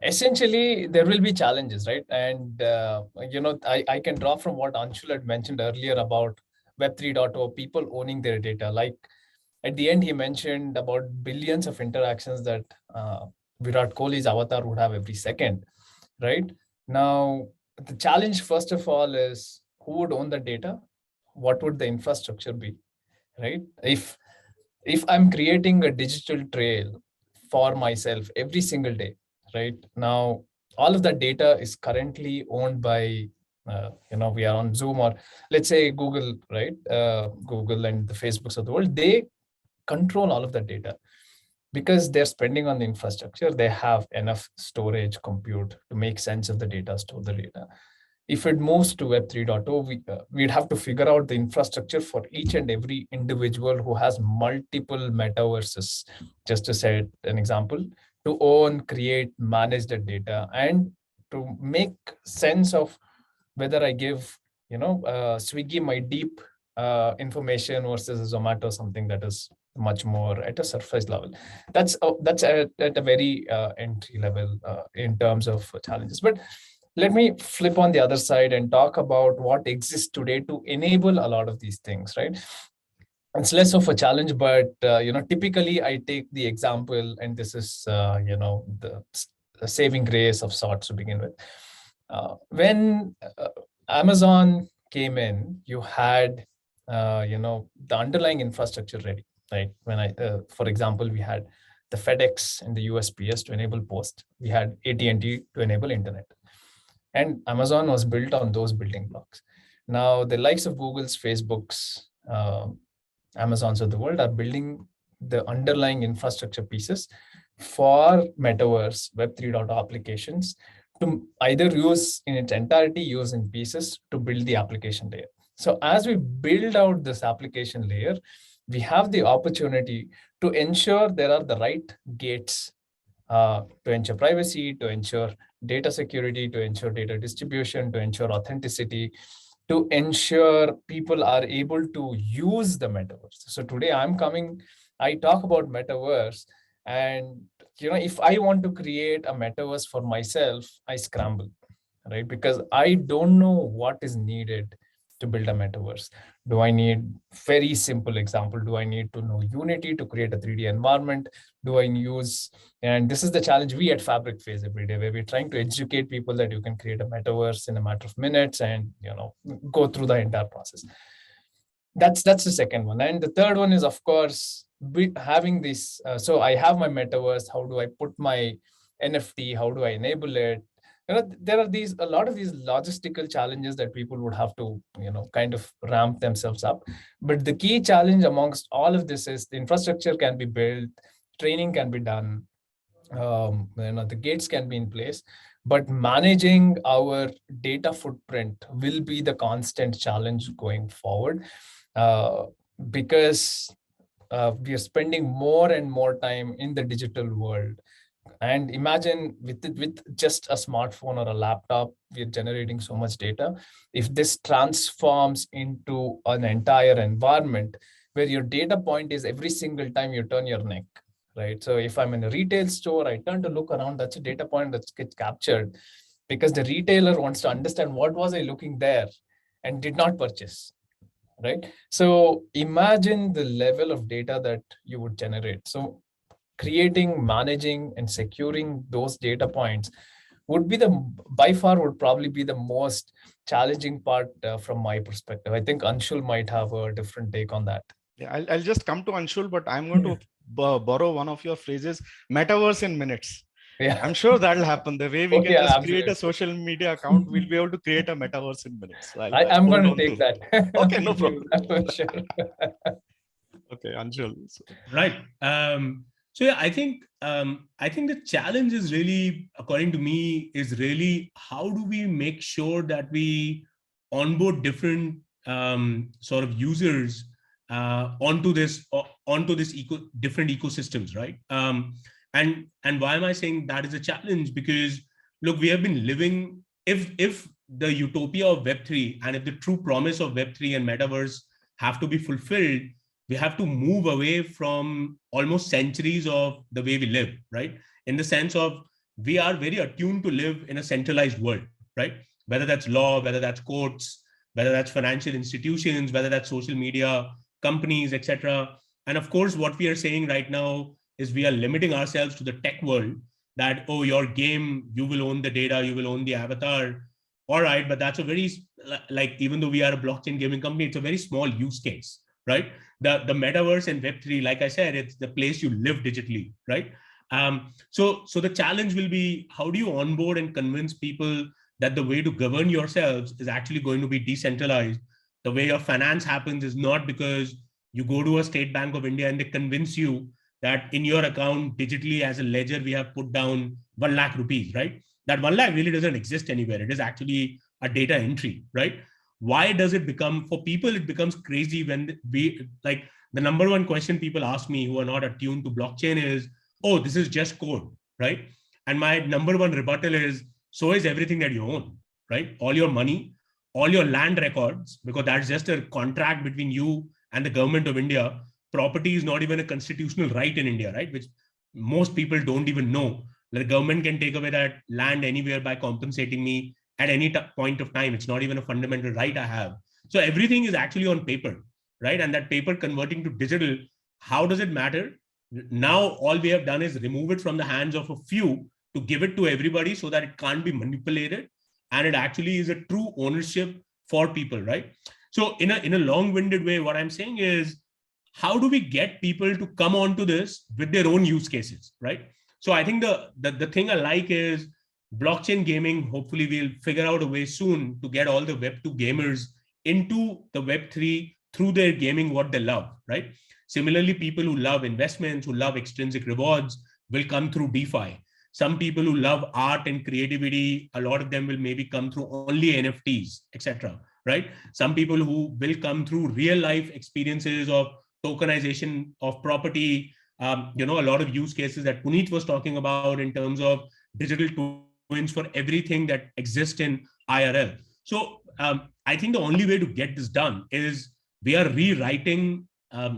Essentially, there will be challenges, right? And, I can draw from what Anshul had mentioned earlier about Web 3.0, people owning their data. Like at the end, he mentioned about billions of interactions that Virat Kohli's avatar would have every second, right? Now, the challenge, first of all, is who would own the data? what would the infrastructure be, right? If I'm creating a digital trail for myself every single day, right? Now, all of that data is currently owned by, we are on Zoom, or let's say Google, right? Google and the Facebooks of the world, they control all of that data because they're spending on the infrastructure. They have enough storage, compute to make sense of the data, store the data. If it moves to Web 3.0, we'd have to figure out the infrastructure for each and every individual who has multiple metaverses, just to set an example, to own, create, manage the data, and to make sense of whether I give, Swiggy my deep information versus Zomato, something that is much more at a surface level. That's at a very entry level in terms of challenges. But let me flip on the other side and talk about what exists today to enable a lot of these things, right? It's less of a challenge, but typically I take the example, and this is the saving grace of sorts to begin with. When Amazon came in, you had the underlying infrastructure ready, right? When for example, we had the FedEx and the USPS to enable post. We had AT&T to enable internet. And Amazon was built on those building blocks. Now, the likes of Google's, Facebook's, Amazons of the world are building the underlying infrastructure pieces for metaverse, Web 3.0 applications to either use in its entirety, use in pieces to build the application layer. So as we build out this application layer, we have the opportunity to ensure there are the right gates to ensure privacy, to ensure data security, to ensure data distribution, to ensure authenticity, to ensure people are able to use the metaverse. So today I talk about metaverse, and if I want to create a metaverse for myself, I scramble, right? Because I don't know what is needed to build a metaverse. Do I need, very simple example, do I need to know Unity to create a 3D environment? Do I use, and this is the challenge we at Fabric face every day, where we're trying to educate people that you can create a metaverse in a matter of minutes and go through the entire process. That's the second one. And the third one is, of course, having this, so I have my metaverse, how do I put my NFT, how do I enable it? There are a lot of these logistical challenges that people would have to, kind of ramp themselves up. But the key challenge amongst all of this is the infrastructure can be built, training can be done, the gates can be in place, but managing our data footprint will be the constant challenge going forward, because we are spending more and more time in the digital world. And imagine with just a smartphone or a laptop, we're generating so much data. If this transforms into an entire environment where your data point is every single time you turn your neck, right? So if I'm in a retail store, I turn to look around, that's a data point that gets captured because the retailer wants to understand what was I looking there and did not purchase, right? So imagine the level of data that you would generate. So creating, managing, and securing those data points would be by far would probably be the most challenging part from my perspective. I think Anshul might have a different take on that. Yeah, I'll just come to Anshul, but I'm going to borrow one of your phrases, metaverse in minutes. Yeah. I'm sure that'll happen. The way we can just create a social media account, we'll be able to create a metaverse in minutes. So I'm going to take that. Okay, no problem. Sure. Okay, Anshul. Right. So yeah, I think the challenge is really, according to me, is really how do we make sure that we onboard different sort of users onto this different ecosystems, right? And why am I saying that is a challenge? Because look, we have been living, if the utopia of Web3 and if the true promise of Web3 and metaverse have to be fulfilled, we have to move away from almost centuries of the way we live, right? In the sense of we are very attuned to live in a centralized world, right? Whether that's law, whether that's courts, whether that's financial institutions, whether that's social media, companies, etc. And of course, what we are saying right now is we are limiting ourselves to the tech world that, oh, your game, you will own the data, you will own the avatar. all right, but that's a very, like, even though we are a blockchain gaming company, it's a very small use case, right? The metaverse and Web3, like I said, it's the place you live digitally, right? So the challenge will be, how do you onboard and convince people that the way to govern yourselves is actually going to be decentralized? The way your finance happens is not because you go to a State Bank of India and they convince you that in your account digitally as a ledger, we have put down 1 lakh rupees, right? That 1 lakh really doesn't exist anywhere. It is actually a data entry, right? Why does it become, for people, it becomes crazy when we, like, the number one question people ask me who are not attuned to blockchain is, oh, this is just code, right? And my number one rebuttal is, so is everything that you own, right? All your money, all your land records, because that's just a contract between you and the government of India. Property is not even a constitutional right in India, right? Which most people don't even know. The government can take away that land anywhere by compensating me at any point of time. It's not even a fundamental right I have. So everything is actually on paper, right? And that paper converting to digital, how does it matter? Now, all we have done is remove it from the hands of a few to give it to everybody so that it can't be manipulated. And it actually is a true ownership for people, right? So in a long-winded way, what I'm saying is, how do we get people to come onto this with their own use cases, right? So I think the thing I like is blockchain gaming. Hopefully we'll figure out a way soon to get all the Web2 gamers into the Web3 through their gaming, what they love, right? Similarly, people who love investments, who love extrinsic rewards will come through DeFi. Some people who love art and creativity, a lot of them will maybe come through only NFTs, etc. Right? Some people who will come through real life experiences of tokenization of property, a lot of use cases that Puneet was talking about in terms of digital twins for everything that exists in IRL. So I think the only way to get this done is we are rewriting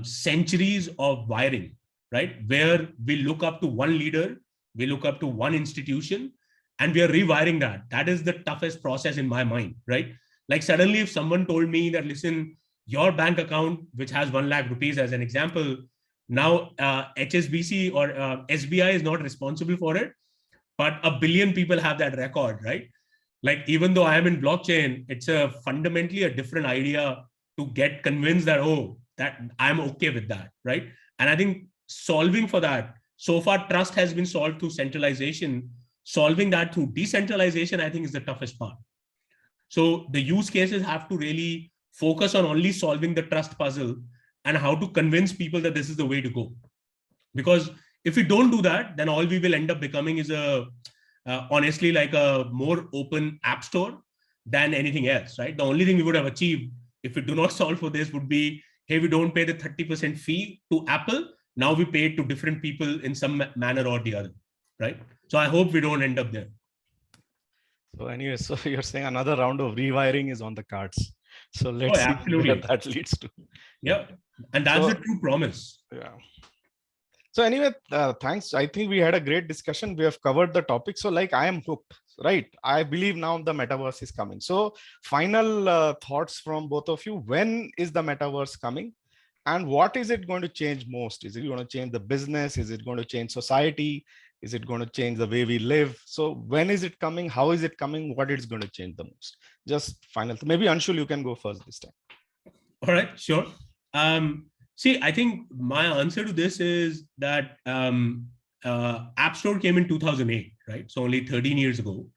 centuries of wiring, right? Where we look up to one leader, we look up to one institution, and we are rewiring that. That is the toughest process in my mind, right? Like suddenly if someone told me that, listen, your bank account, which has 1 lakh rupees as an example, now HSBC or SBI is not responsible for it, but 1 billion people have that record, right? Like, even though I am in blockchain, it's a fundamentally a different idea to get convinced that, oh, that I'm okay with that, right? And I think solving for that, so far trust has been solved through centralization. Solving that through decentralization, I think, is the toughest part. So the use cases have to really focus on only solving the trust puzzle and how to convince people that this is the way to go. Because if we don't do that, then all we will end up becoming is honestly like a more open app store than anything else, right? The only thing we would have achieved if we do not solve for this would be, hey, we don't pay the 30% fee to Apple. Now we pay it to different people in some manner or the other, right? So I hope we don't end up there. So anyway, so you're saying another round of rewiring is on the cards. So let's see where that leads to. Yeah, and that's the true promise. Yeah. So anyway, thanks. I think we had a great discussion. We have covered the topic. So like, I am hooked, right? I believe now the metaverse is coming. So final thoughts from both of you. When is the metaverse coming? And what is it going to change most? Is it going to change the business? Is it going to change society? Is it going to change the way we live? So when is it coming? How is it coming? What is going to change the most? Just final. Maybe Anshul, you can go first this time. All right, sure. See, I think my answer to this is that App Store came in 2008, right? So only 13 years ago.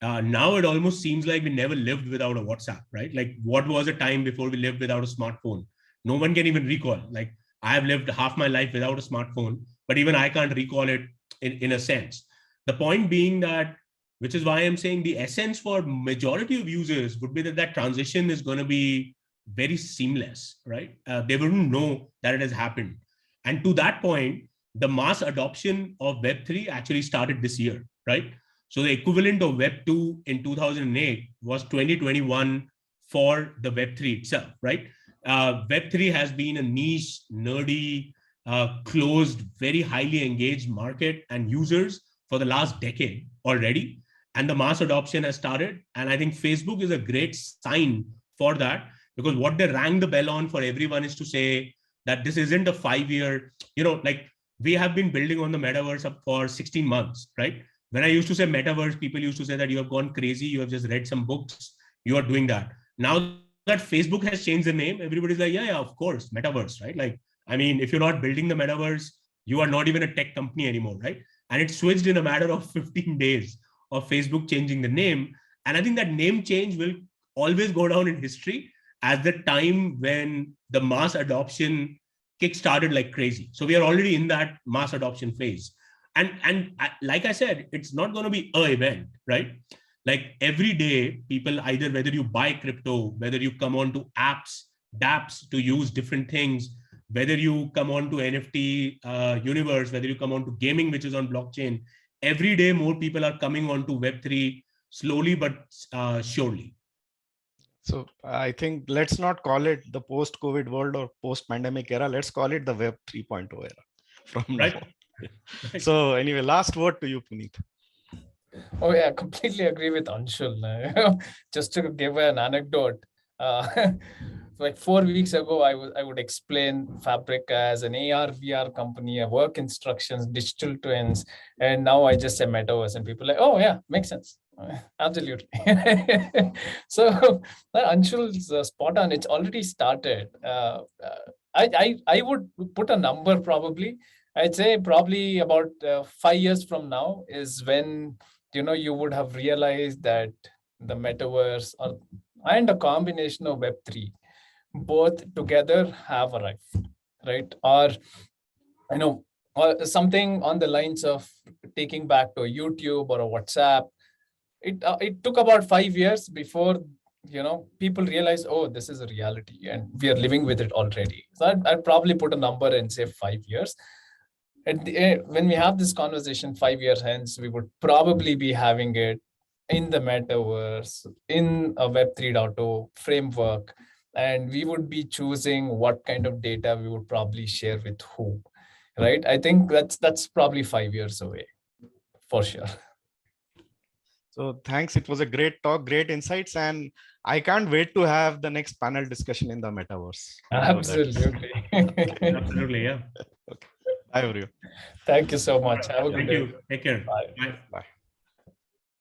Now it almost seems like we never lived without a WhatsApp, right? Like, what was a time before we lived without a smartphone? No one can even recall. Like, I have lived half my life without a smartphone, but even I can't recall it in a sense. The point being that, which is why I'm saying the essence for majority of users would be that transition is going to be very seamless, right? They wouldn't know that it has happened. And to that point, the mass adoption of Web3 actually started this year, right? So the equivalent of Web2 in 2008 was 2021 for the Web3 itself, right? Web3 has been a niche, nerdy, closed, very highly engaged market and users for the last decade already. And the mass adoption has started. And I think Facebook is a great sign for that, because what they rang the bell on for everyone is to say that this isn't a 5-year, like, we have been building on the metaverse up for 16 months, right? When I used to say metaverse, people used to say that you have gone crazy, you have just read some books, you are doing that. Now that Facebook has changed the name, everybody's like, yeah, of course, metaverse, right? Like, I mean, if you're not building the metaverse, you are not even a tech company anymore, right? And it switched in a matter of 15 days of Facebook changing the name. And I think that name change will always go down in history as the time when the mass adoption kick-started like crazy. So we are already in that mass adoption phase. And like I said, it's not going to be an event, right? Like every day, people either, whether you buy crypto, whether you come on to apps, dApps to use different things, whether you come on to NFT universe, whether you come on to gaming, which is on blockchain, every day more people are coming on to Web3 slowly but surely. So I think let's not call it the post-COVID world or post-pandemic era. Let's call it the Web 3.0 era from now Right. on. So anyway, last word to you, Puneet. Oh yeah, completely agree with Anshul. Just to give an anecdote, like 4 weeks ago, I would explain Fabric as an AR VR company, a work instructions, digital twins, and now I just say metaverse, and people are like, oh yeah, makes sense. Absolutely. So Anshul's spot on. It's already started. I would put a number probably. I'd say probably about 5 years from now is when you would have realized that the metaverse and a combination of Web3 both together have arrived, right? Or or something on the lines of taking back to a YouTube or a WhatsApp. It took about 5 years before people realize, oh, this is a reality and we are living with it already. So I'd probably put a number and say 5 years. When we have this conversation 5 years hence, we would probably be having it in the metaverse, in a Web 3.0 framework, and we would be choosing what kind of data we would probably share with who, right? I think that's probably 5 years away, for sure. So thanks. It was a great talk, great insights, and I can't wait to have the next panel discussion in the metaverse. Absolutely. Absolutely, yeah. Okay. Bye, everyone. Thank you so much. Have a good day. Thank you. Take care. Bye. Bye. Bye.